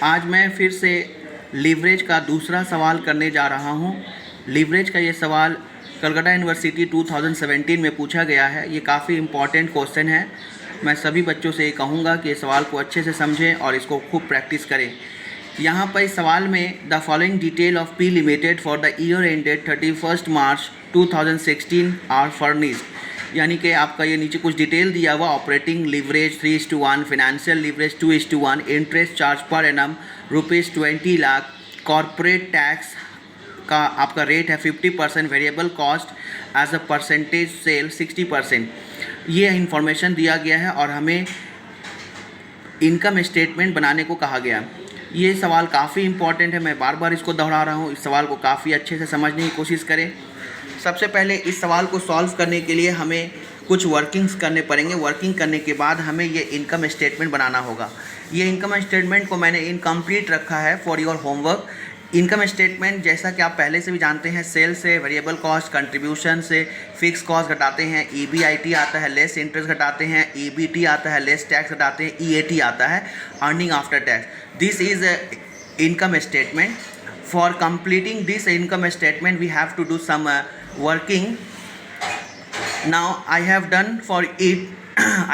आज मैं फिर से लीवरेज का दूसरा सवाल करने जा रहा हूँ। लीवरेज का ये सवाल कलकत्ता यूनिवर्सिटी 2017 में पूछा गया है। ये काफ़ी इम्पॉर्टेंट क्वेश्चन है। मैं सभी बच्चों से ये कहूँगा कि इस सवाल को अच्छे से समझें और इसको खूब प्रैक्टिस करें। यहाँ पर इस सवाल में the following detail of P limited for the year ended 31 March 2016 are furnished, यानी कि आपका ये नीचे कुछ डिटेल दिया हुआ। Operating leverage 3:1, financial leverage 2:1, interest charge per annum ₹20 lakh, corporate tax का आपका रेट है 50%, variable cost as a percentage sale 60%। ये इन्फॉर्मेशन दिया गया है और हमें इनकम स्टेटमेंट बनाने को कहा गया। ये सवाल काफ़ी इम्पॉर्टेंट है, मैं बार बार इसको दोहरा रहा हूँ। इस सवाल को काफ़ी अच्छे से समझने की कोशिश करें। सबसे पहले इस सवाल को सॉल्व करने के लिए हमें कुछ वर्किंग्स करने पड़ेंगे। वर्किंग करने के बाद हमें ये इनकम स्टेटमेंट बनाना होगा। ये इनकम स्टेटमेंट को मैंने इनकम्प्लीट रखा है for your homework. Income statement जैसा कि आप पहले से भी जानते हैं, सेल से वेरिएबल कॉस्ट, कंट्रीब्यूशन से फिक्स कॉस्ट घटाते हैं, EBIT आता है, लेस इंटरेस्ट घटाते हैं, EBT आता है, लेस टैक्स घटाते हैं, EAT आता है, earning after tax. This is income statement. For completing this income statement, we have to do some working. Now I have done for it.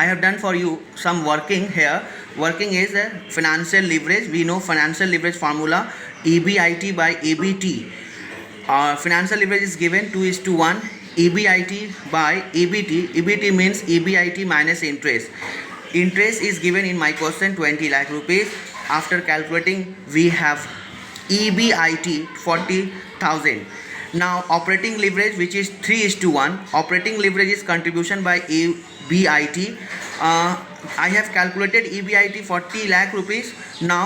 I have done for you some working here. Working is financial leverage. We know financial leverage formula EBIT by EBT. Financial leverage is given 2:1. EBIT by EBT. EBT means EBIT minus interest. Interest is given in my question 20 lakh rupees. After calculating, we have EBIT 40,000. Now operating leverage, which is 3:1. Operating leverage is contribution by EBIT. I have calculated EBIT 40 lakh rupees. Now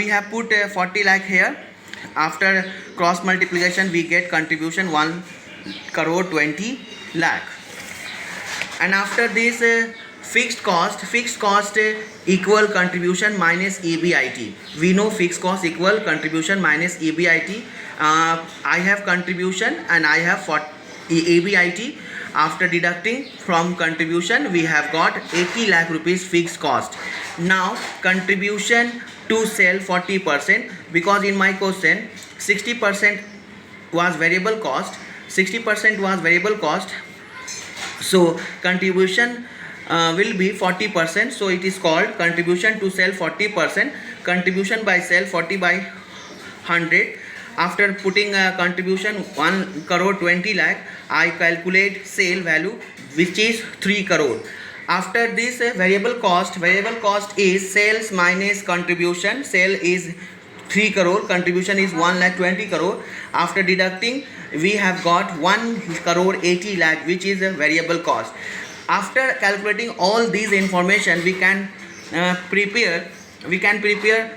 we have put 40 lakh here. After cross multiplication, we get contribution 1 crore 20 lakh. And after this fixed cost equal contribution minus EBIT. We know fixed cost equal contribution minus EBIT. I have contribution and I have EBIT. After deducting from contribution, we have got 80 lakh rupees fixed cost. Now contribution to sell 40%, because in my question 60% was variable cost. 60% was variable cost. So contribution will be 40%, so it is called contribution to sell 40%. Contribution by sell 40 by 100. After putting a contribution 1 crore 20 lakh, I calculate sale value, which is 3 crore. After this variable cost is sales minus contribution. Sale is 3 crore, contribution is 1 lakh 20 crore. After deducting, we have got 1 crore 80 lakh, which is a variable cost. After calculating all these information, we can prepare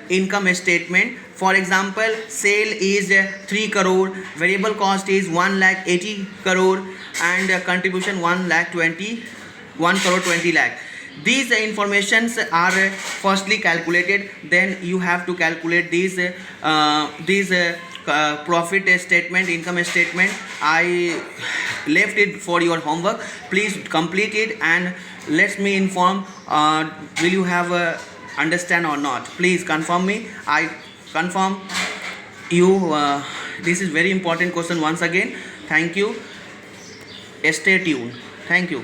income statement. For example, sale is 3 crore, variable cost is 1 lakh 80 crore, and contribution 1 crore 20 lakh. These informations are firstly calculated. Then you have to calculate these profit statement, income statement. I left it for your homework. Please complete it and let me inform will you have understand or not. Please confirm me. I confirm you. This is very important question once again. Thank you. Stay tuned. Thank you.